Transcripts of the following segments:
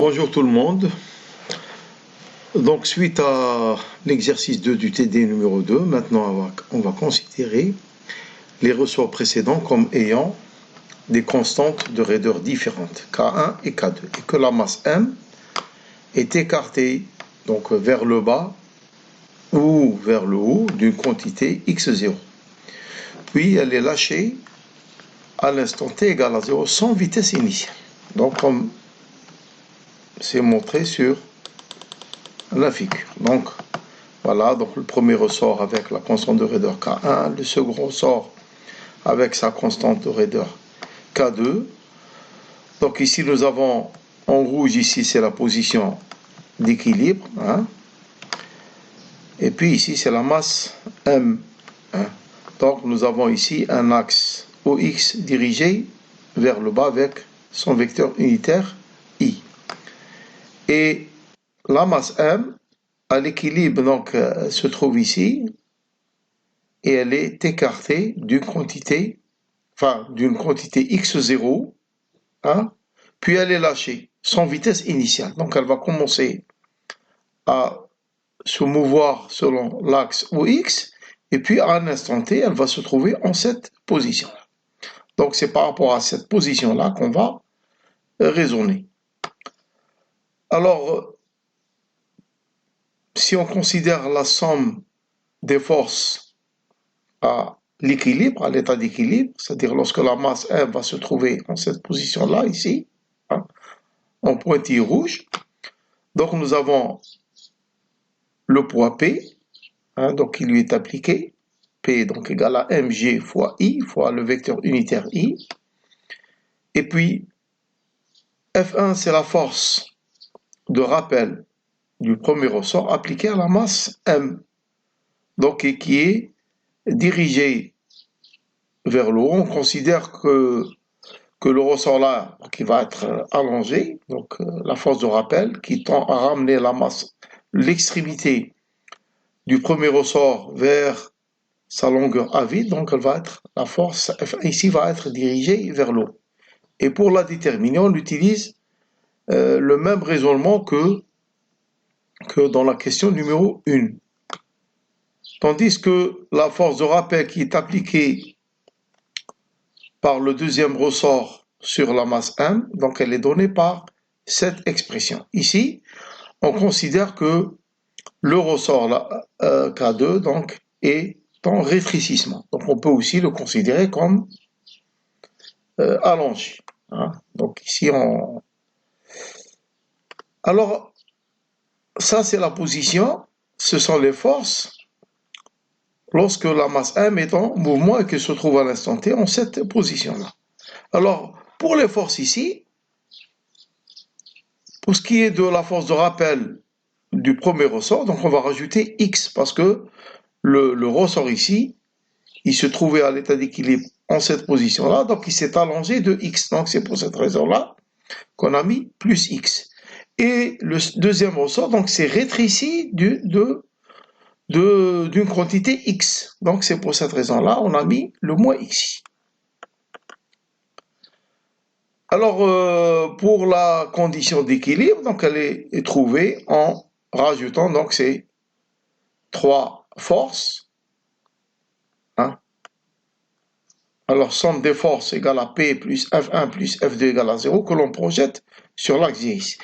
Bonjour tout le monde. Donc suite à l'exercice 2 du TD numéro 2, maintenant on va considérer les ressorts précédents comme ayant des constantes de raideur différentes, K1 et K2, et que la masse M est écartée donc vers le bas ou vers le haut d'une quantité x0. Puis elle est lâchée à l'instant t égale à 0 sans vitesse initiale. Donc comme c'est montré sur la figure. Donc voilà, donc le premier ressort avec la constante de raideur K1, le second ressort avec sa constante de raideur K2. Donc ici nous avons en rouge, ici c'est la position d'équilibre, hein. Et puis ici c'est la masse M, hein. Donc nous avons ici un axe OX dirigé vers le bas avec son vecteur unitaire I. Et la masse M à l'équilibre donc se trouve ici et elle est écartée d'une quantité x0, hein, puis elle est lâchée sans vitesse initiale. Donc elle va commencer à se mouvoir selon l'axe OX et puis à un instant t elle va se trouver en cette position là. Donc c'est par rapport à cette position là qu'on va raisonner. Alors si on considère la somme des forces à l'équilibre, à l'état d'équilibre, c'est-à-dire lorsque la masse M va se trouver en cette position-là, ici, hein, en pointillé rouge, donc nous avons le poids P, hein, donc qui lui est appliqué, P donc égal à mg fois I, fois le vecteur unitaire I, et puis F1 c'est la force de rappel du premier ressort appliqué à la masse M, donc et qui est dirigée vers le haut. On considère que le ressort là, qui va être allongé, donc la force de rappel, qui tend à ramener la masse, l'extrémité du premier ressort vers sa longueur à vide, donc elle va être, la force ici va être dirigée vers le haut. Et pour la déterminer, on utilise le même raisonnement que dans la question numéro 1. Tandis que la force de rappel qui est appliquée par le deuxième ressort sur la masse M, donc elle est donnée par cette expression. Ici, on considère que le ressort là, K2 donc, est en rétrécissement. Donc on peut aussi le considérer comme allongé, hein. Donc ici, alors, ça c'est la position, ce sont les forces lorsque la masse M est en mouvement et qu'elle se trouve à l'instant T en cette position-là. Alors, pour les forces ici, pour ce qui est de la force de rappel du premier ressort, donc on va rajouter X parce que le ressort ici, il se trouvait à l'état d'équilibre en cette position-là, donc il s'est allongé de X. Donc c'est pour cette raison-là qu'on a mis plus X. Et le deuxième ressort, donc c'est rétréci d'une quantité X. Donc c'est pour cette raison-là, on a mis le moins X. Alors, pour la condition d'équilibre, donc elle est trouvée en rajoutant donc ces trois forces, hein. Alors, somme des forces égale à P plus F1 plus F2 égale à 0 que l'on projette sur l'axe X.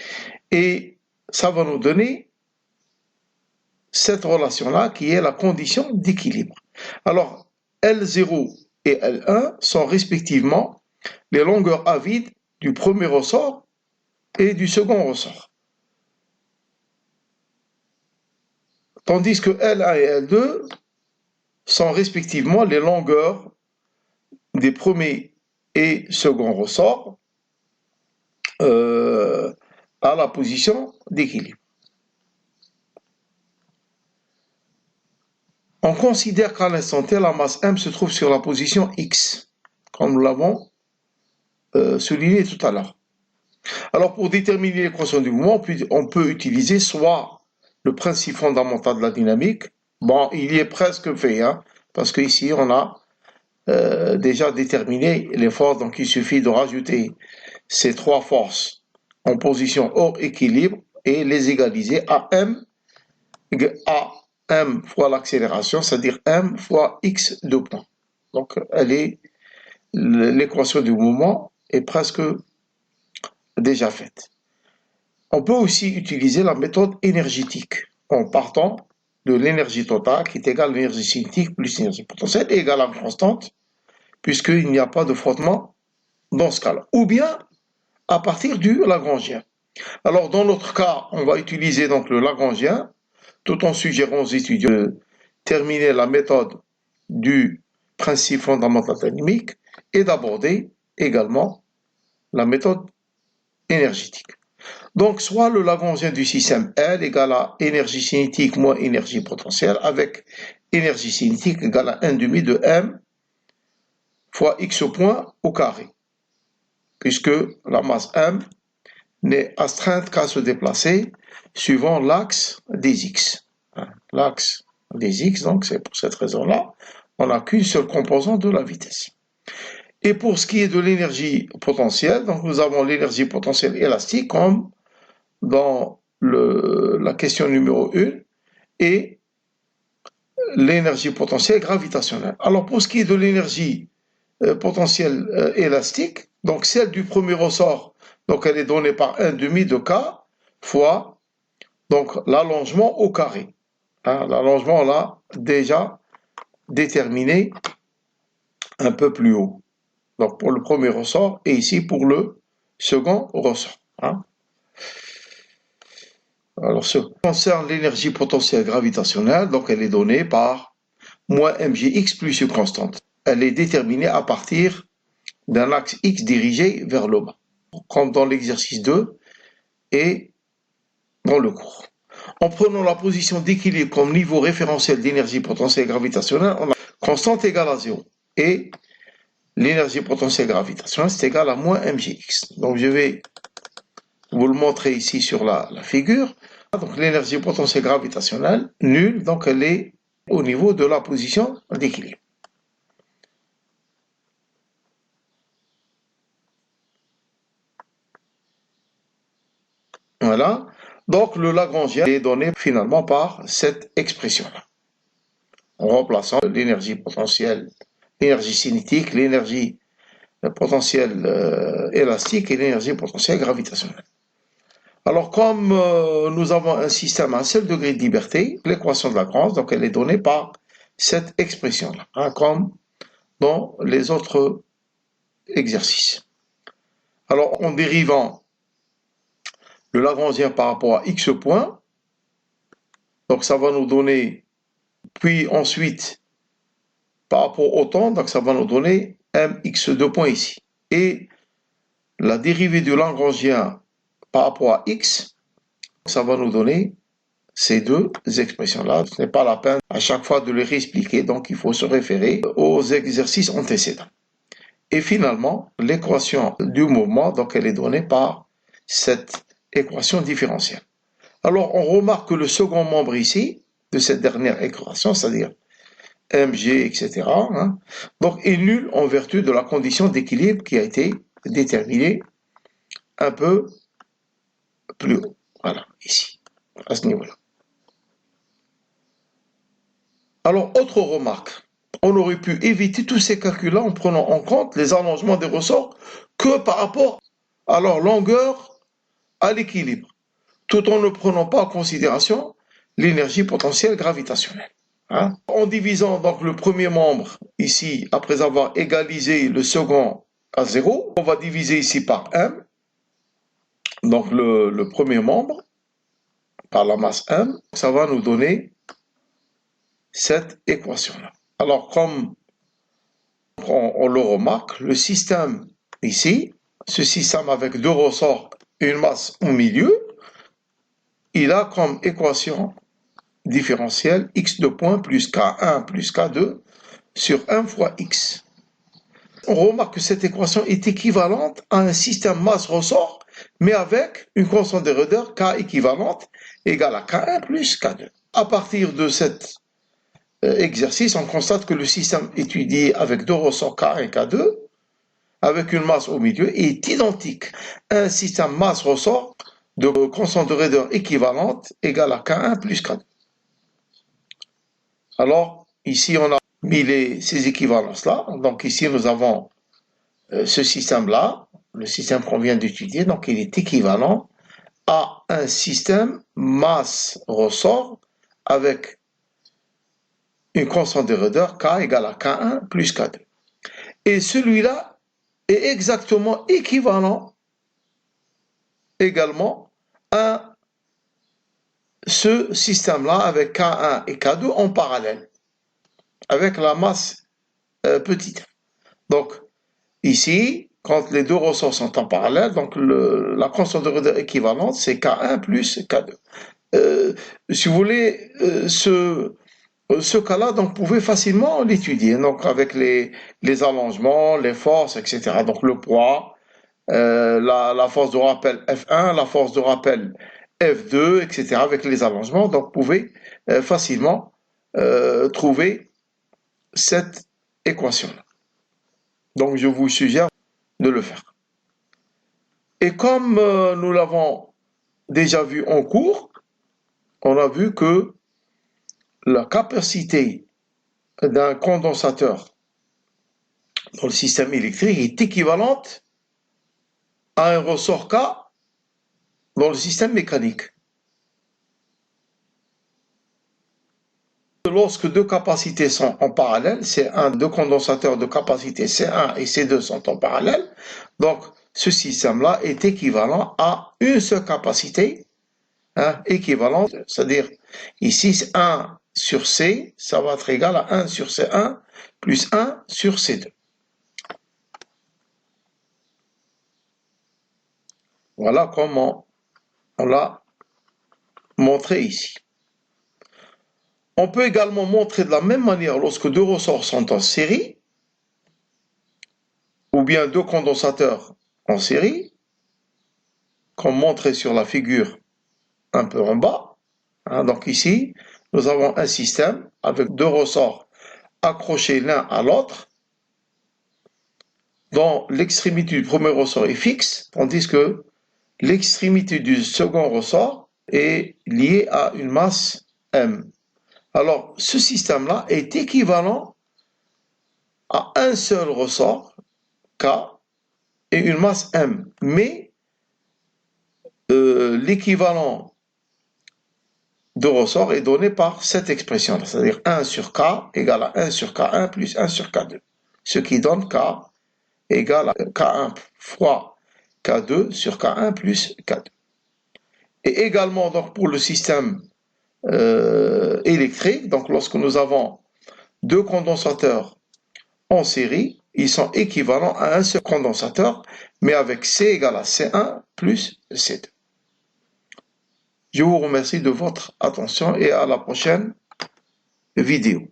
Et ça va nous donner cette relation-là qui est la condition d'équilibre. Alors, L0 et L1 sont respectivement les longueurs à vide du premier ressort et du second ressort. Tandis que L1 et L2 sont respectivement les longueurs des premiers et second ressorts à la position d'équilibre. On considère qu'à l'instant T, la masse M se trouve sur la position X, comme nous l'avons souligné tout à l'heure. Alors, pour déterminer l'équation du mouvement, on peut utiliser soit le principe fondamental de la dynamique. Bon, il y est presque fait, hein, parce qu'ici, on a déjà déterminé les forces, donc il suffit de rajouter ces trois forces en position hors équilibre et les égaliser à m fois l'accélération, c'est-à-dire m fois x de points. Donc, l'équation du mouvement est presque déjà faite. On peut aussi utiliser la méthode énergétique en partant de l'énergie totale qui est égale à l'énergie cinétique plus l'énergie potentielle est égale à une constante puisqu'il n'y a pas de frottement dans ce cas-là. Ou bien à partir du Lagrangien. Alors dans notre cas, on va utiliser donc le Lagrangien tout en suggérant aux étudiants de terminer la méthode du principe fondamental dynamique et d'aborder également la méthode énergétique. Donc, soit le Lagrangien du système L égale à énergie cinétique moins énergie potentielle avec énergie cinétique égale à 1,5 de m fois x au point au carré, puisque la masse m n'est astreinte qu'à se déplacer suivant l'axe des x. L'axe des x, donc c'est pour cette raison-là, on n'a qu'une seule composante de la vitesse. Et pour ce qui est de l'énergie potentielle, donc nous avons l'énergie potentielle élastique comme dans la question numéro 1 et l'énergie potentielle gravitationnelle. Alors pour ce qui est de l'énergie potentielle élastique, donc celle du premier ressort, donc elle est donnée par 1,5 de k fois donc l'allongement au carré. L'allongement on l'a déjà déterminé un peu plus haut. Donc pour le premier ressort et ici pour le second ressort. Alors, ce qui concerne l'énergie potentielle gravitationnelle, donc elle est donnée par moins mgx plus une constante. Elle est déterminée à partir d'un axe x dirigé vers le bas, comme dans l'exercice 2 et dans le cours. En prenant la position d'équilibre comme niveau référentiel d'énergie potentielle gravitationnelle, on a constante égale à 0 et l'énergie potentielle gravitationnelle c'est égal à moins mgx. Donc je vais vous le montrer ici sur la figure. Donc l'énergie potentielle gravitationnelle nulle, donc elle est au niveau de la position d'équilibre. Voilà. Donc le Lagrangien est donné finalement par cette expression-là. En remplaçant l'énergie potentielle, l'énergie cinétique, l'énergie potentielle élastique et l'énergie potentielle gravitationnelle. Alors, comme nous avons un système à un seul degré de liberté, l'équation de Lagrange, donc elle est donnée par cette expression-là, comme dans les autres exercices. Alors, en dérivant le Lagrangien par rapport à x point, donc ça va nous donner, puis ensuite, par rapport au temps, donc ça va nous donner mx2 point ici. Et la dérivée du Lagrangien par rapport à x, ça va nous donner ces deux expressions-là. Ce n'est pas la peine à chaque fois de les réexpliquer, donc il faut se référer aux exercices antécédents. Et finalement, l'équation du mouvement, donc elle est donnée par cette équation différentielle. Alors, on remarque que le second membre ici, de cette dernière équation, c'est-à-dire mg, etc., donc est nul en vertu de la condition d'équilibre qui a été déterminée un peu plus haut. Voilà, ici, à ce niveau-là. Alors, autre remarque, on aurait pu éviter tous ces calculs-là en prenant en compte les allongements des ressorts que par rapport à leur longueur à l'équilibre, tout en ne prenant pas en considération l'énergie potentielle gravitationnelle. En divisant donc le premier membre ici, après avoir égalisé le second à 0, on va diviser ici par m, donc le premier membre, par la masse m, ça va nous donner cette équation-là. Alors, comme on le remarque, le système ici, ce système avec deux ressorts et une masse au milieu, il a comme équation différentielle x2 point plus k1 plus k2 sur 1 fois x. On remarque que cette équation est équivalente à un système masse-ressort, mais avec une constante de Röder k équivalente égale à k1 plus k2. À partir de cet exercice, on constate que le système étudié avec deux ressorts K1 et K2 avec une masse au milieu est identique à un système masse-ressort de constante de raideur équivalente égale à K1 plus K2. Alors, ici, on a mis ces équivalences-là. Donc, ici, nous avons ce système-là, le système qu'on vient d'étudier. Donc, il est équivalent à un système masse-ressort avec une constante de raideur K égale à K1 plus K2. Et celui-là est exactement équivalent également à ce système-là avec K1 et K2 en parallèle, avec la masse petite. Donc, ici, quand les deux ressorts sont en parallèle, donc la constante de raideur équivalente, c'est K1 plus K2. Si vous voulez, ce cas-là, donc, vous pouvez facilement l'étudier, donc avec les allongements, les forces, etc. Donc, le poids, la force de rappel F1, la force de rappel F2, etc. avec les allongements. Donc, vous pouvez facilement trouver cette équation-là. Donc, je vous suggère de le faire. Et comme nous l'avons déjà vu en cours, on a vu que la capacité d'un condensateur dans le système électrique est équivalente à un ressort K dans le système mécanique. Lorsque deux capacités sont en parallèle, deux condensateurs de capacité C1 et C2 sont en parallèle, donc ce système-là est équivalent à une seule capacité équivalente, c'est-à-dire ici 1 sur C, ça va être égal à 1 sur C1 plus 1 sur C2. Voilà comment on l'a montré ici. On peut également montrer de la même manière lorsque deux ressorts sont en série, ou bien deux condensateurs en série, comme montré sur la figure un peu en bas. Donc ici, nous avons un système avec deux ressorts accrochés l'un à l'autre, dont l'extrémité du premier ressort est fixe, tandis que l'extrémité du second ressort est liée à une masse M. Alors, ce système-là est équivalent à un seul ressort, K, et une masse M. Mais l'équivalent de ressort est donné par cette expression-là, c'est-à-dire 1 sur K égale à 1 sur K1 plus 1 sur K2, ce qui donne K égale à K1 fois K2 sur K1 plus K2. Et également, donc, pour le système électrique, donc lorsque nous avons deux condensateurs en série, ils sont équivalents à un seul condensateur, mais avec C égale à C1 plus C2. Je vous remercie de votre attention et à la prochaine vidéo.